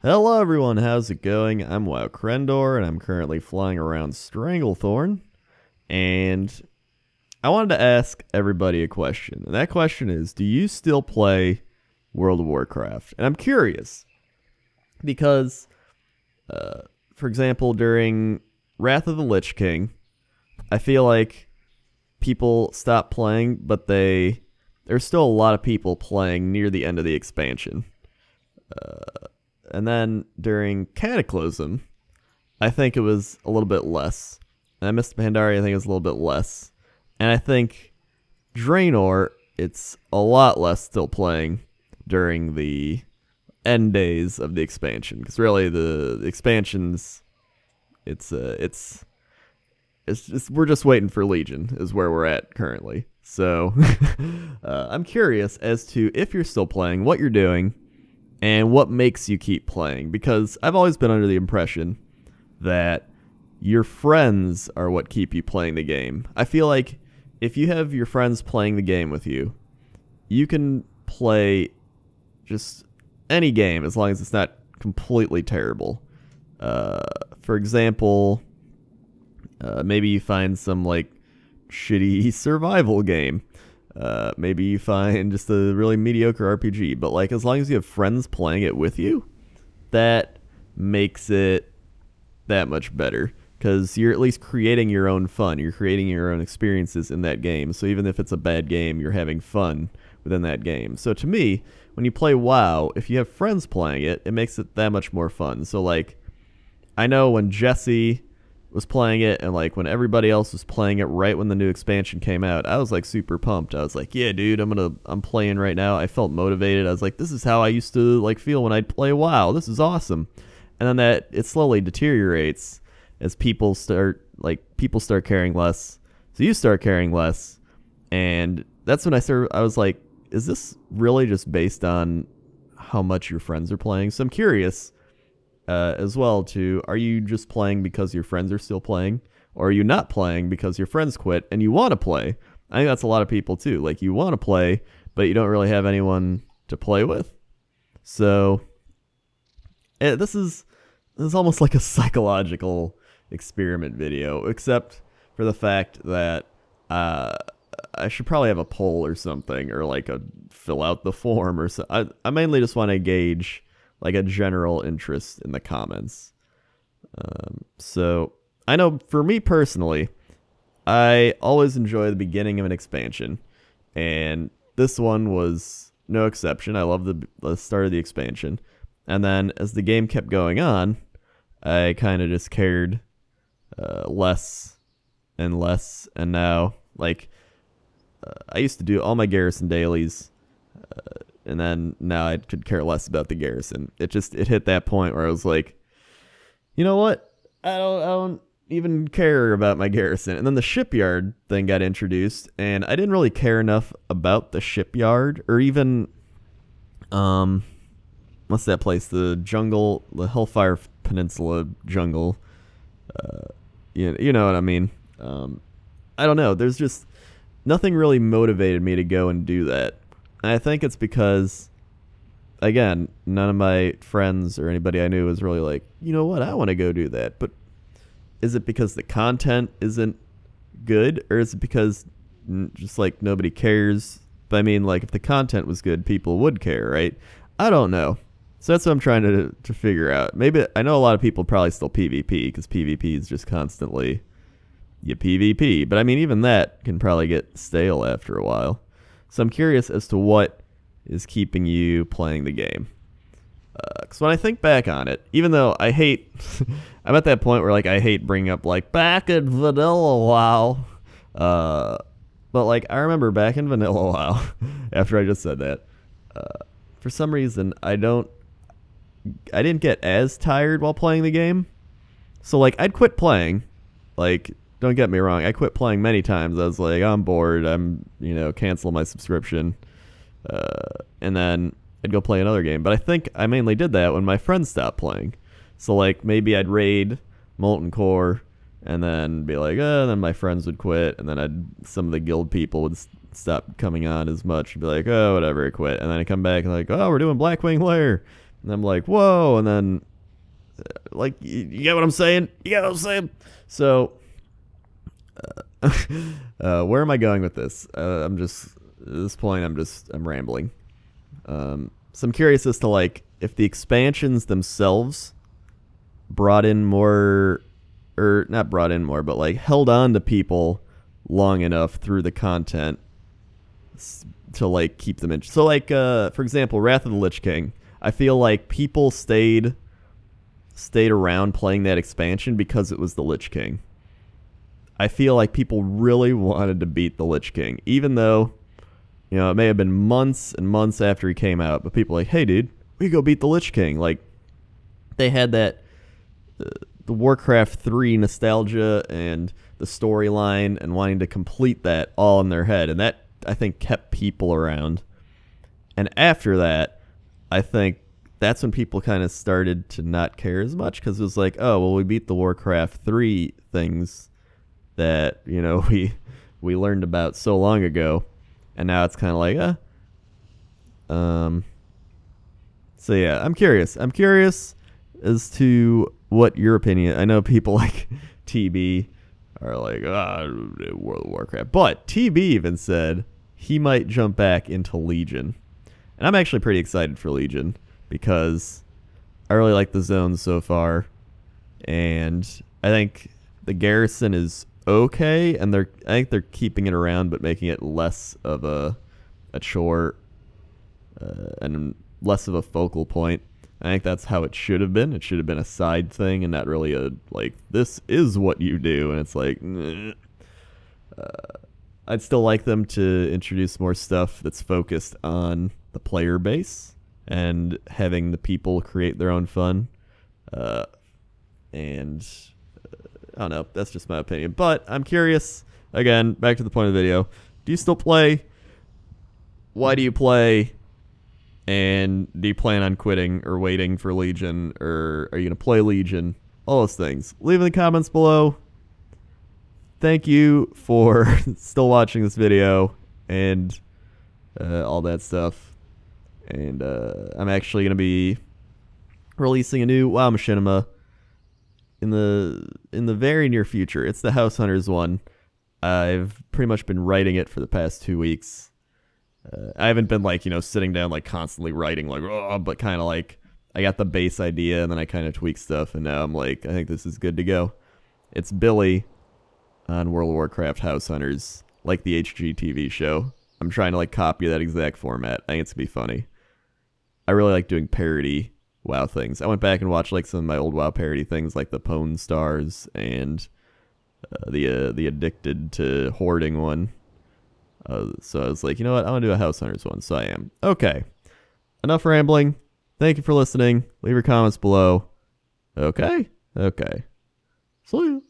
Hello everyone, how's it going? I'm WoWcrendor and I'm currently flying around Stranglethorn. And I wanted to ask everybody a question. And that question is, do you still play World of Warcraft? And I'm curious because, for example, during Wrath of the Lich King, I feel like people stopped playing, but there's still a lot of people playing near the end of the expansion. And then during Cataclysm, I think it was a little bit less. And I missed Pandaria, I think it was a little bit less. And I think Draenor, it's a lot less still playing during the end days of the expansion. Because really, the expansions, it's just, we're just waiting for Legion is where we're at currently. So I'm curious as to if you're still playing, what you're doing, and what makes you keep playing. Because I've always been under the impression that your friends are what keep you playing the game. I feel like if you have your friends playing the game with you, you can play just any game as long as it's not completely terrible. For example, maybe you find some like shitty survival game. Maybe you find just a really mediocre RPG, but like as long as you have friends playing it with you, that makes it that much better because you're at least creating your own fun. You're creating your own experiences in that game. So even if it's a bad game, you're having fun within that game. So to me, when you play WoW, if you have friends playing it, it makes it that much more fun. So like, I know when Jesse was playing it and like when everybody else was playing it right when the new expansion came out, I was like super pumped. I was like, yeah dude, I'm playing right now. I felt motivated. I was like, this is how I used to like feel when I'd play WoW. This is awesome. And then that it slowly deteriorates as people start caring less. So you start caring less. And that's when I was like, is this really just based on how much your friends are playing? So I'm curious as well to, are you just playing because your friends are still playing, or are you not playing because your friends quit and you want to play? I think that's a lot of people too. Like you want to play, but you don't really have anyone to play with. So this is almost like a psychological experiment video, except for the fact that I should probably have a poll or something, or like fill out the form or so. I mainly just want to gauge like a general interest in the comments. So I know for me personally, I always enjoy the beginning of an expansion, and this one was no exception. I love the start of the expansion, and then as the game kept going on, I kind of just cared less and less, and now like I used to do all my garrison dailies. And then now I could care less about the garrison. It hit that point where I was like, you know what? I don't even care about my garrison. And then the shipyard thing got introduced, and I didn't really care enough about the shipyard, or even what's that place? The jungle, the Hellfire Peninsula jungle. You know what I mean? I don't know. There's just nothing really motivated me to go and do that. And I think it's because, again, none of my friends or anybody I knew was really like, you know what, I want to go do that. But is it because the content isn't good, or is it because just like nobody cares? But I mean, like if the content was good, people would care, right? I don't know. So that's what I'm trying to figure out. Maybe I know a lot of people probably still PvP because PvP is just constantly you PvP. But I mean, even that can probably get stale after a while. So I'm curious as to what is keeping you playing the game. Because when I think back on it, even though I hate, I'm at that point where like I hate bringing up like back in vanilla WoW. But like I remember back in vanilla WoW, after I just said that, for some reason I didn't get as tired while playing the game. So like I'd quit playing, like. Don't get me wrong, I quit playing many times. I was like, I'm bored, cancel my subscription. And then I'd go play another game. But I think I mainly did that when my friends stopped playing. So like maybe I'd raid Molten Core and then be like, and then my friends would quit, and then some of the guild people would stop coming on as much and be like, oh, whatever, I quit. And then I come back and like, oh, we're doing Blackwing Lair. And I'm like, whoa. And then, like, you get what I'm saying? You get what I'm saying? So, where am I going with this? I'm just, at this point, I'm rambling. So I'm curious as to, like, if the expansions themselves brought in more, or not brought in more, but, like, held on to people long enough through the content to, like, keep them interested. So, like, for example, Wrath of the Lich King. I feel like people stayed around playing that expansion because it was the Lich King. I feel like people really wanted to beat the Lich King, even though, you know, it may have been months and months after he came out, but people were like, hey, dude, we go beat the Lich King. Like, they had that, the Warcraft 3 nostalgia and the storyline and wanting to complete that all in their head, and that, I think, kept people around. And after that, I think that's when people kind of started to not care as much, because it was like, oh, well, we beat the Warcraft 3 things that, you know, we learned about so long ago, and now it's kind of like, so yeah, I'm curious as to what your opinion. I know people like TB are like, World of Warcraft, but TB even said he might jump back into Legion. And I'm actually pretty excited for Legion because I really like the zones so far, and I think the garrison is okay, and I think they're keeping it around but making it less of a chore and less of a focal point. I think that's how it should have been. It should have been a side thing and not really a, like, this is what you do, and it's like, I'd still like them to introduce more stuff that's focused on the player base and having the people create their own fun. And I don't know. That's just my opinion. But I'm curious. Again, back to the point of the video. Do you still play? Why do you play? And do you plan on quitting or waiting for Legion? Or are you going to play Legion? All those things. Leave in the comments below. Thank you for still watching this video and all that stuff. And I'm actually going to be releasing a new WoW Machinima in the very near future. It's the House Hunters one. I've pretty much been writing it for the past 2 weeks. I haven't been, like, you know, sitting down, like, constantly writing, like, but kind of like I got the base idea and then I kind of tweak stuff, and now I'm like, I think this is good to go. It's Billy on World of Warcraft House Hunters, like the HGTV show. I'm trying to, like, copy that exact format. I think it's gonna be funny. I really like doing parody WoW things. I went back and watched, like, some of my old WoW parody things, like the Pwn Stars and the Addicted to Hoarding one. So I was like, you know what? I want to do a House Hunters one, so I am. Okay. Enough rambling. Thank you for listening. Leave your comments below. Okay. See you.